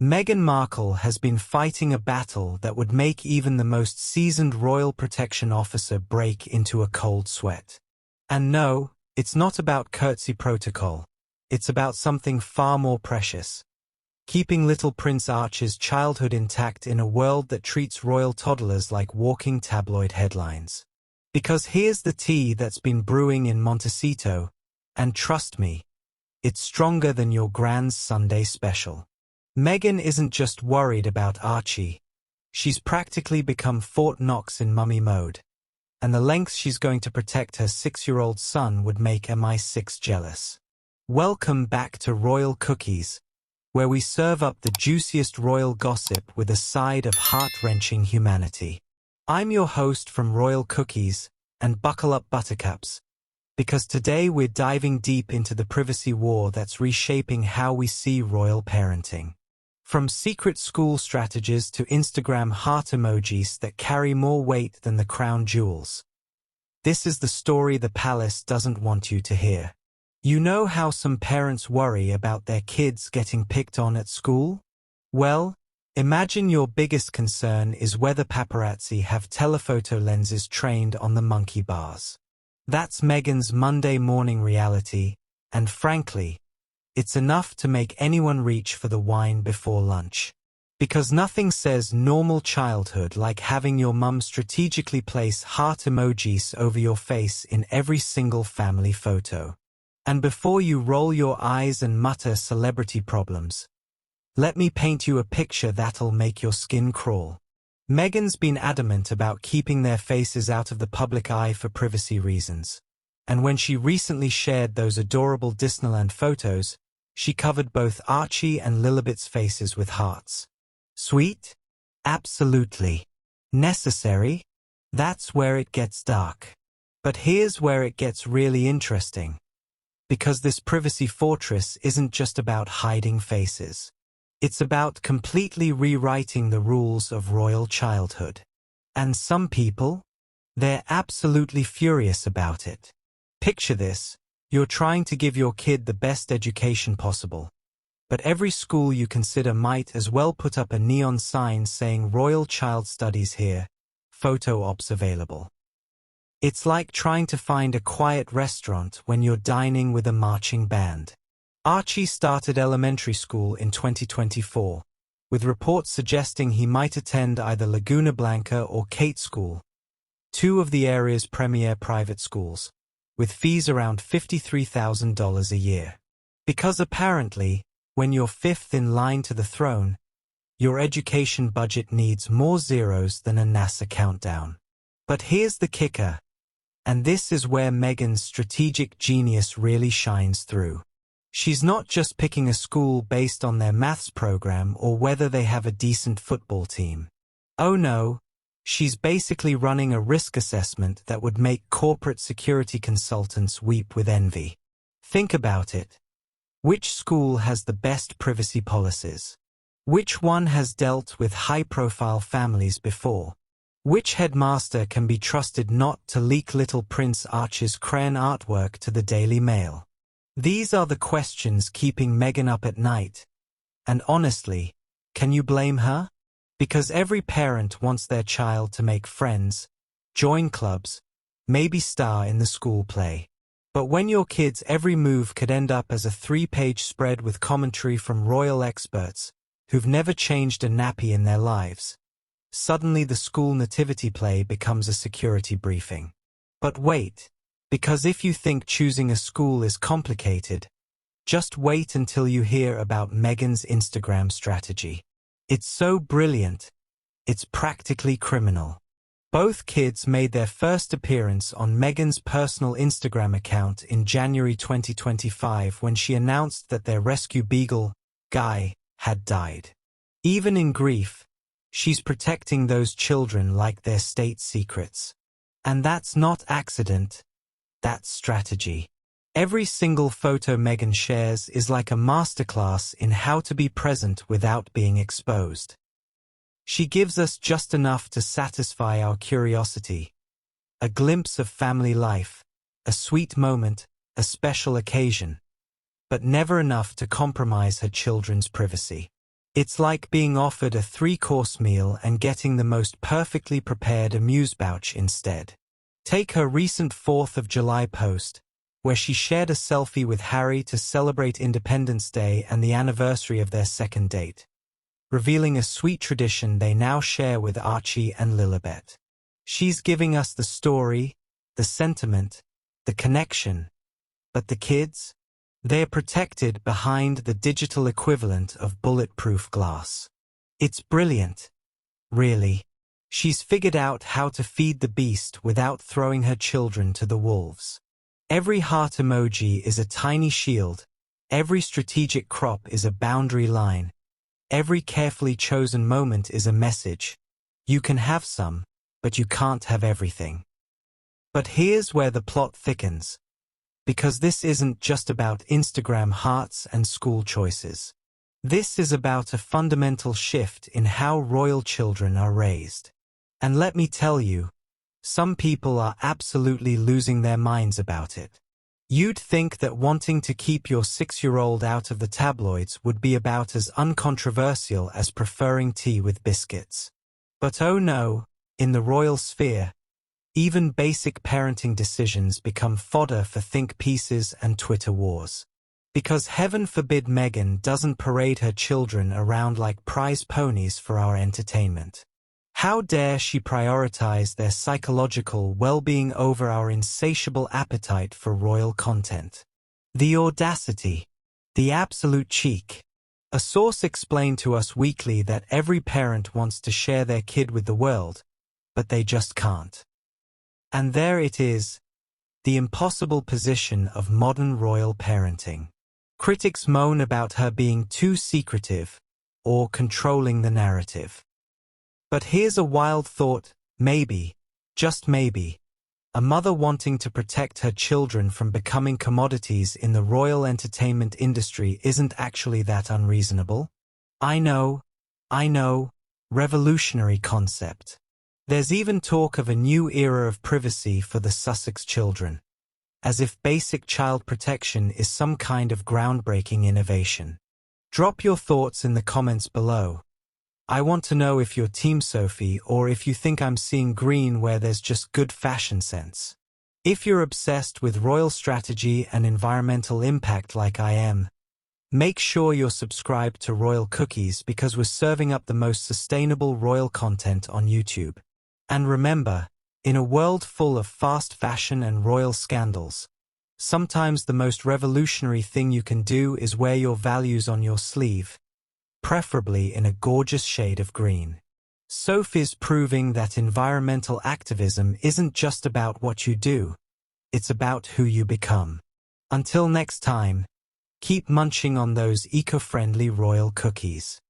Meghan Markle has been fighting a battle that would make even the most seasoned royal protection officer break into a cold sweat. And no, it's not about curtsy protocol. It's about something far more precious. Keeping little Prince Archie's childhood intact in a world that treats royal toddlers like walking tabloid headlines. Because here's the tea that's been brewing in Montecito, and trust me, it's stronger than your gran's Sunday special. Meghan isn't just worried about Archie. She's practically become Fort Knox in mummy mode. And the lengths she's going to protect her 6-year-old son would make MI6 jealous. Welcome back to Royal Cookies, where we serve up the juiciest royal gossip with a side of heart-wrenching humanity. I'm your host from Royal Cookies, and buckle up buttercups, because today we're diving deep into the privacy war that's reshaping how we see royal parenting. From secret school strategies to Instagram heart emojis that carry more weight than the crown jewels. This is the story the palace doesn't want you to hear. You know how some parents worry about their kids getting picked on at school? Well, imagine your biggest concern is whether paparazzi have telephoto lenses trained on the monkey bars. That's Meghan's Monday morning reality, and frankly, it's enough to make anyone reach for the wine before lunch. Because nothing says normal childhood like having your mum strategically place heart emojis over your face in every single family photo. And before you roll your eyes and mutter celebrity problems, let me paint you a picture that'll make your skin crawl. Meghan's been adamant about keeping their faces out of the public eye for privacy reasons. And when she recently shared those adorable Disneyland photos, she covered both Archie and Lilibet's faces with hearts. Sweet? Absolutely. Necessary? That's where it gets dark. But here's where it gets really interesting. Because this privacy fortress isn't just about hiding faces. It's about completely rewriting the rules of royal childhood. And some people? They're absolutely furious about it. Picture this. You're trying to give your kid the best education possible. But every school you consider might as well put up a neon sign saying Royal Child Studies here, photo ops available. It's like trying to find a quiet restaurant when you're dining with a marching band. Archie started elementary school in 2024, with reports suggesting he might attend either Laguna Blanca or Kate School, two of the area's premier private schools, with fees around $53,000 a year. Because apparently, when you're fifth in line to the throne, your education budget needs more zeros than a NASA countdown. But here's the kicker, and this is where Meghan's strategic genius really shines through. She's not just picking a school based on their maths program or whether they have a decent football team. Oh no. She's basically running a risk assessment that would make corporate security consultants weep with envy. Think about it. Which school has the best privacy policies? Which one has dealt with high-profile families before? Which headmaster can be trusted not to leak little Prince Archie's crayon artwork to the Daily Mail? These are the questions keeping Meghan up at night. And honestly, can you blame her? Because every parent wants their child to make friends, join clubs, maybe star in the school play. But when your kid's every move could end up as a 3-page spread with commentary from royal experts who've never changed a nappy in their lives, suddenly the school nativity play becomes a security briefing. But wait, because if you think choosing a school is complicated, just wait until you hear about Meghan's Instagram strategy. It's so brilliant, it's practically criminal. Both kids made their first appearance on Meghan's personal Instagram account in January 2025 when she announced that their rescue beagle, Guy, had died. Even in grief, she's protecting those children like they're state secrets. And that's not accident, that's strategy. Every single photo Meghan shares is like a masterclass in how to be present without being exposed. She gives us just enough to satisfy our curiosity. A glimpse of family life, a sweet moment, a special occasion. But never enough to compromise her children's privacy. It's like being offered a 3-course meal and getting the most perfectly prepared amuse-bouche instead. Take her recent 4th of July post, where she shared a selfie with Harry to celebrate Independence Day and the anniversary of their second date, revealing a sweet tradition they now share with Archie and Lilibet. She's giving us the story, the sentiment, the connection. But the kids? They're protected behind the digital equivalent of bulletproof glass. It's brilliant. Really. She's figured out how to feed the beast without throwing her children to the wolves. Every heart emoji is a tiny shield. Every strategic crop is a boundary line. Every carefully chosen moment is a message. You can have some, but you can't have everything. But here's where the plot thickens. Because this isn't just about Instagram hearts and school choices. This is about a fundamental shift in how royal children are raised. And let me tell you, some people are absolutely losing their minds about it. You'd think that wanting to keep your 6-year-old out of the tabloids would be about as uncontroversial as preferring tea with biscuits. But oh no, in the royal sphere, even basic parenting decisions become fodder for think pieces and Twitter wars. Because heaven forbid Meghan doesn't parade her children around like prize ponies for our entertainment. How dare she prioritize their psychological well-being over our insatiable appetite for royal content? The audacity, the absolute cheek. A source explained to us weekly that every parent wants to share their kid with the world, but they just can't. And there it is, the impossible position of modern royal parenting. Critics moan about her being too secretive or controlling the narrative. But here's a wild thought, maybe, just maybe, a mother wanting to protect her children from becoming commodities in the royal entertainment industry isn't actually that unreasonable. I know, revolutionary concept. There's even talk of a new era of privacy for the Sussex children, as if basic child protection is some kind of groundbreaking innovation. Drop your thoughts in the comments below. I want to know if you're Team Sophie or if you think I'm seeing green where there's just good fashion sense. If you're obsessed with royal strategy and environmental impact like I am, make sure you're subscribed to Royal Cookies because we're serving up the most sustainable royal content on YouTube. And remember, in a world full of fast fashion and royal scandals, sometimes the most revolutionary thing you can do is wear your values on your sleeve, preferably in a gorgeous shade of green. Sophie's proving that environmental activism isn't just about what you do, it's about who you become. Until next time, keep munching on those eco-friendly royal cookies.